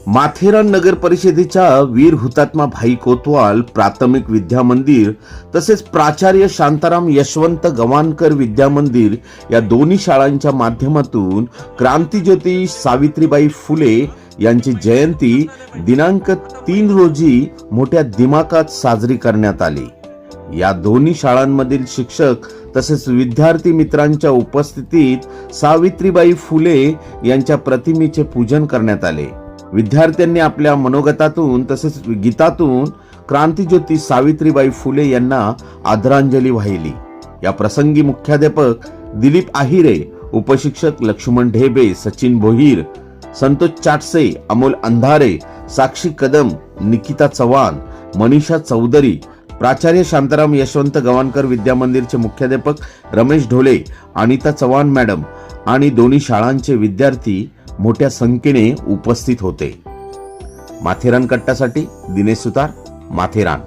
माथेरान नगर परिषदेच्या वीर हुतात्मा भाई कोतवाल प्राथमिक विद्या मंदिर तसेच प्राचार्य शांताराम यशवंत गवाणकर विद्या मंदिर या दोन्ही शाळांच्या माध्यमातून क्रांतिज्योती सावित्रीबाई फुले यांची जयंती दिनांक 3 रोजी मोठ्या दिमाखात साजरी करण्यात आली। या दोन्ही शाळांमधील शिक्षक तसेच विद्यार्थी मित्रांच्या उपस्थितीत सावित्रीबाई फुले यांच्या प्रतिमेचे पूजन करण्यात आले। विद्यार्थ्यांनी आपल्या मनोगतातून तसेच गीतातून क्रांतिज्योती सावित्रीबाई फुले यांना आदरांजली वाहिली। या प्रसंगी मुख्याध्यापक दिलीप आहिरे, उपशिक्षक लक्ष्मण ढेबे, सचिन भोईर, संतोष चाटसे, अमोल अंधारे, साक्षी कदम, निकिता चव्हाण, मनीषा चौधरी, प्राचार्य शांताराम यशवंत गवाणकर विद्या मंदिरचे मुख्याध्यापक रमेश ढोले, अनिता चव्हाण मॅडम आणि दोन्ही शाळांचे विद्यार्थी मोठ्या संख्येने उपस्थित होते। माथेरान कट्टासाठी दिनेश सुतार, माथेरान।